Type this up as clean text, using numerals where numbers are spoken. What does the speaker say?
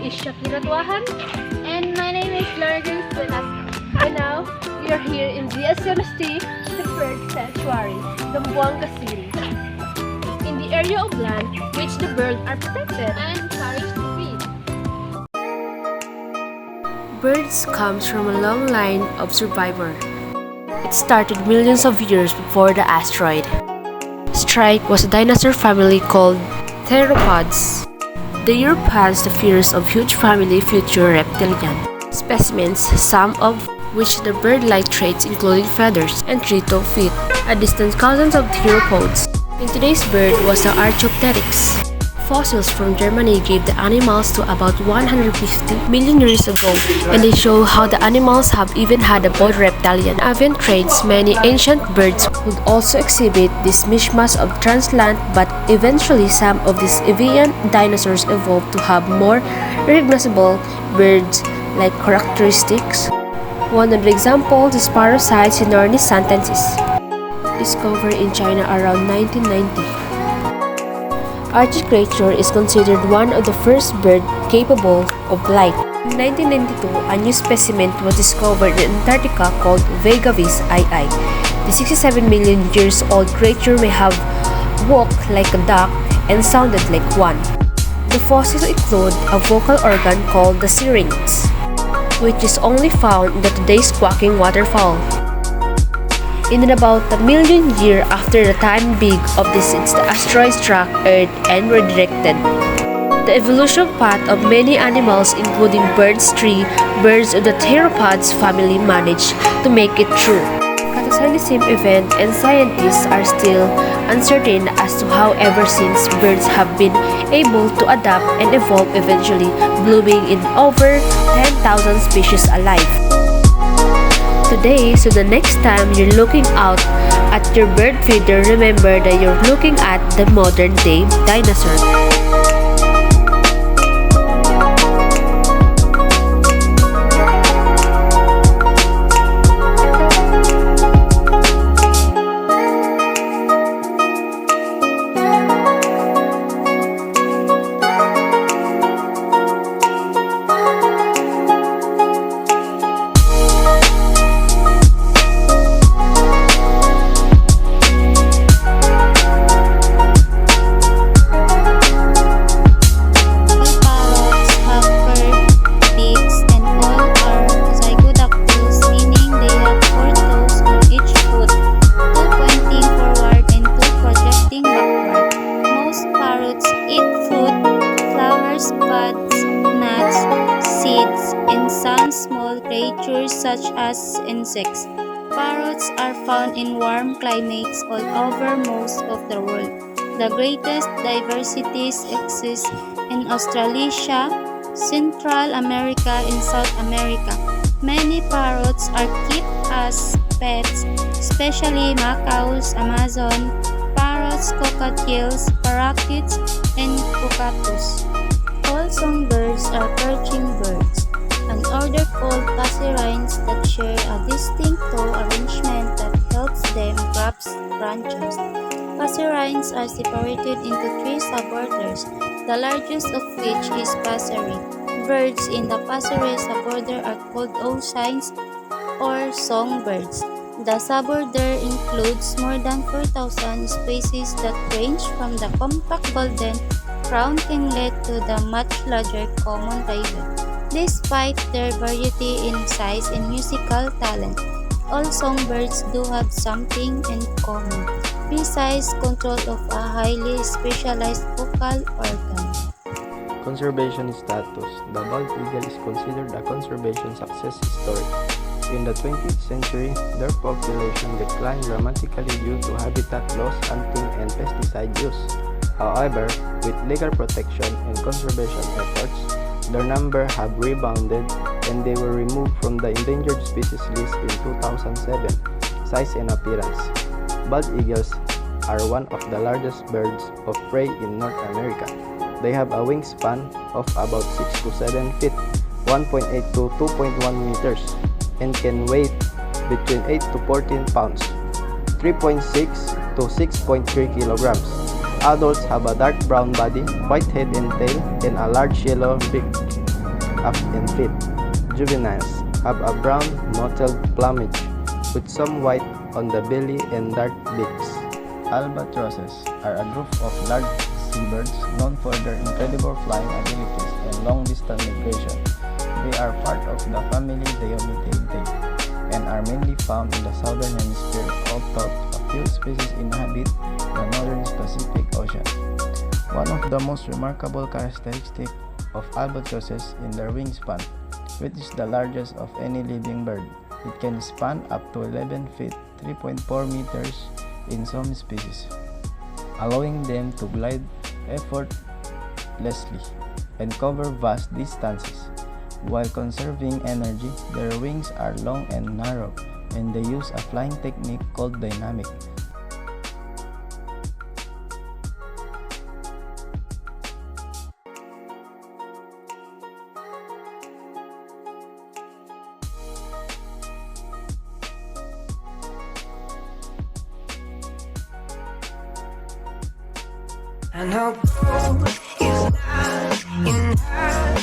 is SHAKIRA and my name is VELASCO. And now, we are here in DSMST, the bird sanctuary, Zamboanga City. In the area of land which the birds are protected and encouraged to breed. Birds comes from a long line of survivor. It started millions of years before the asteroid. Strike was a dinosaur family called theropods. The Europeans the fears of huge family future reptilian specimens, some of which the bird-like traits including feathers and 3-toed feet, a distant cousins of theropods. In today's bird was the Archaeopteryx. Fossils from Germany gave the animals to about 150 million years ago, and they show how the animals have even had a both reptilian and avian traits. Many ancient birds would also exhibit this mishmash of translant, but eventually some of these avian dinosaurs evolved to have more recognizable bird-like characteristics. One of the examples is Parasite sinornis, discovered in China around 1990. Archicrature is considered one of the first birds capable of flight. In 1992, a new specimen was discovered in Antarctica called Vegavis II. The 67 million years old creature may have walked like a duck and sounded like one. The fossils include a vocal organ called the syrinx, which is only found in the today's quacking waterfowl. In about a million years after the time big of this, the asteroid struck Earth and redirected. The evolution path of many animals, including birds, birds of the theropods family, managed to make it through. At the same event, and scientists are still uncertain as to how ever since birds have been able to adapt and evolve, eventually blooming in over 10,000 species alive. Today, so the next time you're looking out at your bird feeder, remember that you're looking at the modern day dinosaur. Some small creatures such as insects. Parrots are found in warm climates all over most of the world. The greatest diversities exist in Australasia, Central America, and South America. Many parrots are kept as pets, especially macaws, Amazon, parrots, cockatiels, parakeets, and cockatoos. All songbirds are perching birds, an order called passerines that share a distinctive arrangement that helps them grasp branches. Passerines are separated into 3 suborders, the largest of which is passerine. Birds in the passerine suborder are called ovines or songbirds. The suborder includes more than 4,000 species that range from the compact golden crowned kinglet to the much larger common raven. Despite their variety in size and musical talent, all songbirds do have something in common, precise control of a highly specialized vocal organ. Conservation status. The bald eagle is considered a conservation success story. In the 20th century, their population declined dramatically due to habitat loss, hunting, and pesticide use. However, with legal protection and conservation efforts, their number have rebounded and they were removed from the endangered species list in 2007. Size and appearance. Bald eagles are one of the largest birds of prey in North America. They have a wingspan of about 6 to 7 feet, 1.8 to 2.1 meters, and can weigh between 8 to 14 pounds, 3.6 to 6.3 kilograms. Adults have a dark brown body, white head and tail, and a large yellow beak. up in feet. Juveniles have a brown mottled plumage with some white on the belly and dark beaks. Albatrosses are a group of large seabirds known for their incredible flying abilities and long-distance migration. They are part of the family Diomydidae and are mainly found in the southern hemisphere, although a few species inhabit the northern Pacific Ocean. One of the most remarkable characteristics of albatrosses in their wingspan, which is the largest of any living bird. It can span up to 11 feet, 3.4 meters in some species, allowing them to glide effortlessly and cover vast distances. While conserving energy, their wings are long and narrow, and they use a flying technique called dynamic. And hope is not enough.